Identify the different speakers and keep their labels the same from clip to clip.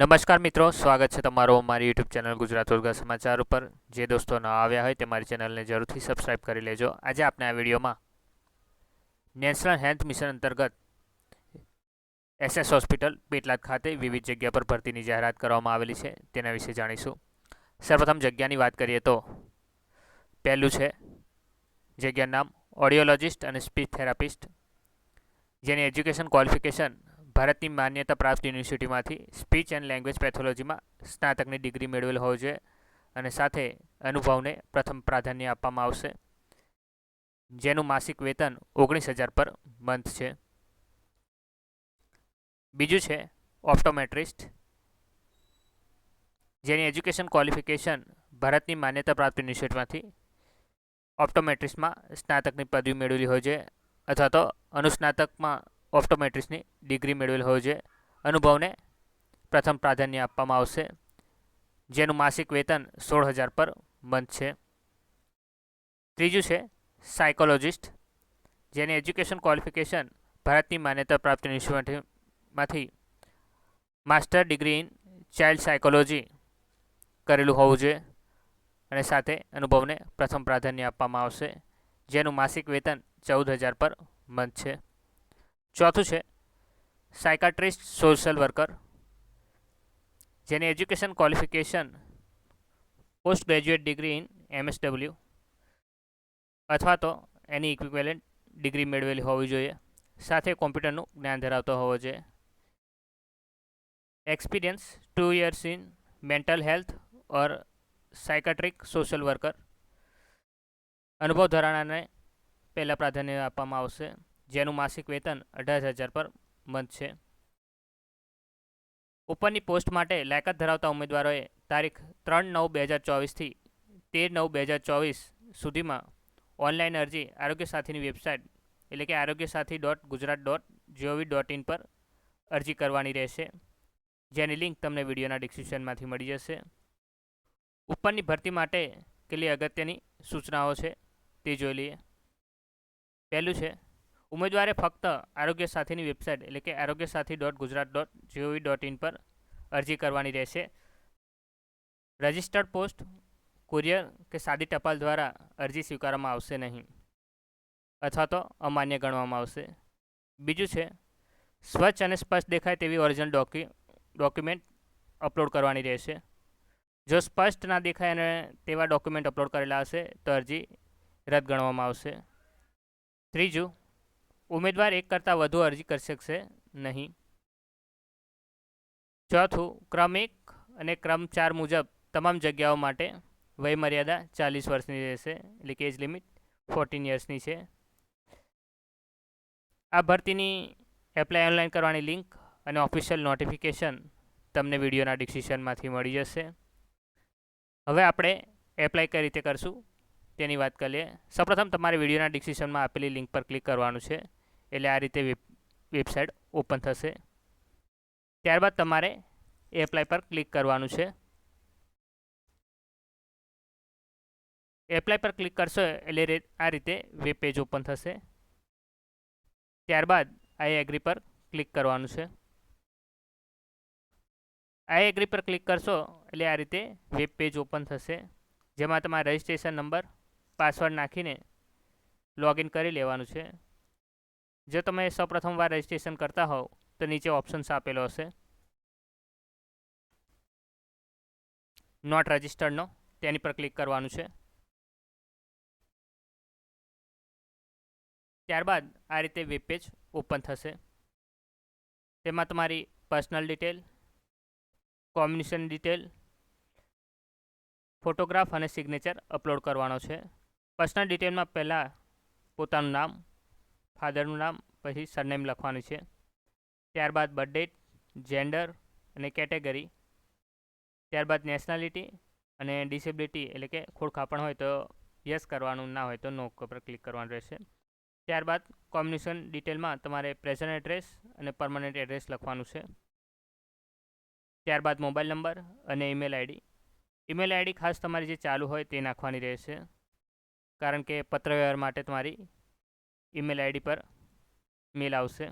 Speaker 1: નમસ્કાર મિત્રો, સ્વાગત છે તમારો મારી યુટ્યુબ ચેનલ ગુજરાત રોજગાર સમાચાર ઉપર। જે દોસ્તો ન આવ્યા હોય તે મારી ચેનલને જરૂરથી સબસ્ક્રાઇબ કરી લેજો। આજે આપણે આ વિડીયોમાં નેશનલ હેલ્થ મિશન અંતર્ગત એસએસ હોસ્પિટલ પેટલાદ ખાતે વિવિધ જગ્યા પર ભરતીની જાહેરાત કરવામાં આવેલી છે તેના વિશે જાણીશું। સર્વપ્રથમ જગ્યાની વાત કરીએ તો પહેલું છે જગ્યાનું નામ ઓડિયોલોજિસ્ટ અને સ્પીચ થેરાપિસ્ટ, જેની એજ્યુકેશન ક્વોલિફિકેશન ભારતની માન્યતા પ્રાપ્ત યુનિવર્સિટીમાંથી સ્પીચ એન્ડ લેંગ્વેજ પેથોલોજીમાં સ્નાતકની ડિગ્રી મેળવેલ હોવી જોઈએ અને સાથે અનુભવને પ્રથમ પ્રાધાન્ય આપવામાં આવશે, જેનું માસિક વેતન 19,000 પર મંથ છે। બીજું છે ઓપ્ટોમેટ્રિસ્ટ, જેની એજ્યુકેશન ક્વોલિફિકેશન ભારતની માન્યતા પ્રાપ્ત યુનિવર્સિટીમાંથી ઓપ્ટોમેટ્રિસ્ટમાં સ્નાતકની પદવી મેળવેલી હોય છે અથવા તો અનુસ્નાતકમાં ઓપ્ટોમેટ્રિસ્ટની ડિગ્રી મેળવેલ હોય છે। અનુભવને પ્રથમ પ્રાધાન્ય આપવામાં આવશે, જેનું માસિક વેતન 16,000 પર મંથ છે। ત્રીજું છે સાયકોલોજિસ્ટ, જેની એજ્યુકેશન ક્વોલિફિકેશન ભારતની માન્યતા પ્રાપ્ત યુનિવર્સિટીમાંથી master degree in child psychology કરેલું હોવું જોઈએ અને સાથે અનુભવને પ્રથમ પ્રાધાન્ય આપવામાં આવશે, જેનું માસિક વેતન 14,000 પર મંથ છે। ચોથું છે સાયકાટ્રિસ્ટ સોશિયલ વર્કર, જેની education qualification post graduate degree in MSW અથવા તો એની ઇક્વિવેલન્ટ ડિગ્રી મેળવેલી હોવી જોઈએ, સાથે કોમ્પ્યુટરનું જ્ઞાન ધરાવતો હોવો જોઈએ। Experience 2 years in mental health or psychiatric social worker, અનુભવ ધરાવનારને પહેલાં પ્રાધાન્ય આપવામાં આવશે, જેનું માસિક વેતન 18,000 પર મંથ છે। ઉપરની પોસ્ટ માટે લાયકાત ધરાવતા ઉમેદવારોએ તારીખ 3/9/2024 થી 13/9/2024 સુધીમાં ઓનલાઈન અરજી આરોગ્ય સાથીની વેબસાઇટ એટલે કે arogyasathi.gujarat.gov.in પર અરજી કરવાની રહેશે, જેની લિંક તમને વિડીયોના ડિસ્ક્રિપ્શનમાંથી મળી જશે। ઉપરની ભરતી માટે કેટલી અગત્યની સૂચનાઓ છે તે જોઈ લઈએ। પહેલું છે ઉમેદવારે ફક્ત આરોગ્ય સાથીની વેબસાઇટ એટલે કે arogyasathi.gujarat.gov.in પર અરજી કરવાની રહેશે। રજિસ્ટર્ડ પોસ્ટ, કુરિયર કે સાદી ટપાલ દ્વારા અરજી સ્વીકારવામાં આવશે નહીં અથવા તો અમાન્ય ગણવામાં આવશે। બીજું છે સ્વચ્છ અને સ્પષ્ટ દેખાય તેવી ઓરિજિનલ ડોક્યુમેન્ટ અપલોડ કરવાની રહેશે। જો સ્પષ્ટ ના દેખાય અને તેવા ડોક્યુમેન્ટ અપલોડ કરેલા હશે તો અરજી રદ ગણવામાં આવશે। ત્રીજું, ઉમેદવાર એક કરતાં વધુ અરજી કરી શકશે નહીં। ચોથું, ક્રમ 1 અને ક્રમ 4 મુજબ તમામ જગ્યાઓ માટે વયમર્યાદા 40 વર્ષની રહેશે, એટલે કે એજ લિમિટ 14 યર્સની છે। આ ભરતીની એપ્લાય ઓનલાઈન કરવાની લિંક અને ઓફિશિયલ નોટિફિકેશન તમને વિડીયોના ડિસ્ક્રિપ્શનમાંથી મળી જશે। હવે આપણે એપ્લાય કઈ રીતે કરશું તેની વાત કરીએ। સૌપ્રથમ તમારે વિડીયોના ડિસ્ક્રિપ્શનમાં આપેલી લિંક પર ક્લિક કરવાનું છે, એટલે આ રીતે વેબસાઇટ ઓપન થશે। ત્યારબાદ તમારે એપ્લાય પર ક્લિક કરવાનું છે। એપ્લાય પર ક્લિક કરશો એટલે આ રીતે વેબ પેજ ઓપન થશે। ત્યારબાદ આઈ એગ્રી પર ક્લિક કરવાનું છે। આઈ એગ્રી પર ક્લિક કરશો એટલે આ રીતે વેબ પેજ ઓપન થશે, જેમાં તમારે રજિસ્ટ્રેશન નંબર પાસવર્ડ નાખીને લોગિન કરી લેવાનું છે। જો તમે સૌપ્રથમ વાર રજિસ્ટ્રેશન કરતા હોવ તો નીચે ઓપ્શન્સ આપેલો હશે નોટ રજિસ્ટર્ડનો, તેની પર ક્લિક કરવાનું છે। ત્યારબાદ આ રીતે વેબ પેજ ઓપન થશે। તેમાં તમારી personal detail, communication detail, photograph અને સિગ્નેચર અપલોડ કરવાનો છે। પર્સનલ ડિટેલમાં પહેલાં પોતાનું નામ, ફાધરનું નામ, પછી સરનેમ લખવાનું છે। ત્યારબાદ બર્થ ડેટ, જેન્ડર અને કેટેગરી, ત્યારબાદ નેશનાલિટી અને ડિસેબિલિટી એટલે કે ખોડખાપણ હોય તો યસ કરવાનું, ના હોય તો નો પર ક્લિક કરવાનું રહેશે। ત્યારબાદ કોમ્યુનિકેશન ડિટેલમાં તમારે પ્રેઝન્ટ એડ્રેસ અને પરમનન્ટ એડ્રેસ લખવાનું છે। ત્યારબાદ મોબાઈલ નંબર અને ઈમેલ આઈડી। ઈમેલ આઈડી ખાસ તમારી જે ચાલુ હોય તે નાખવાની રહેશે, કારણ કે પત્રવ્યવહાર માટે તમારી ઈમેલ આઈડી પર મેલ આવશે।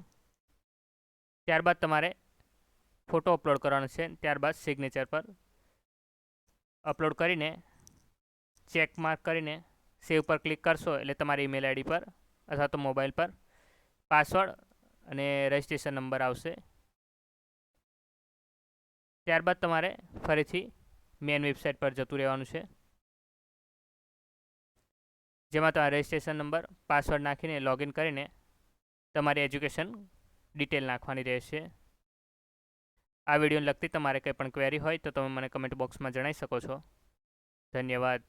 Speaker 1: ત્યારબાદ તમારે ફોટો અપલોડ કરવાનો છે. ત્યારબાદ સિગ્નેચર પર અપલોડ કરીને ચેક માર્ક કરીને સેવ પર ક્લિક કરશો એટલે તમારી ઈમેલ આઈડી પર અથવા તો મોબાઈલ પર પાસવર્ડ અને રજિસ્ટ્રેશન નંબર આવશે. ત્યારબાદ તમારે ફરીથી મેન વેબસાઇટ પર જતું રહેવાનું છે, જેમાં તમારે રજિસ્ટ્રેશન નંબર પાસવર્ડ નાખીને લોગિન કરીને તમારી એજ્યુકેશન ડિટેલ નાખવાની રહેશે. આ વિડીયોને લગતી તમારે કંઈ પણ ક્વેરી હોય તો તમે મને કમેન્ટ બોક્સમાં જણાવી શકો છો. ધન્યવાદ.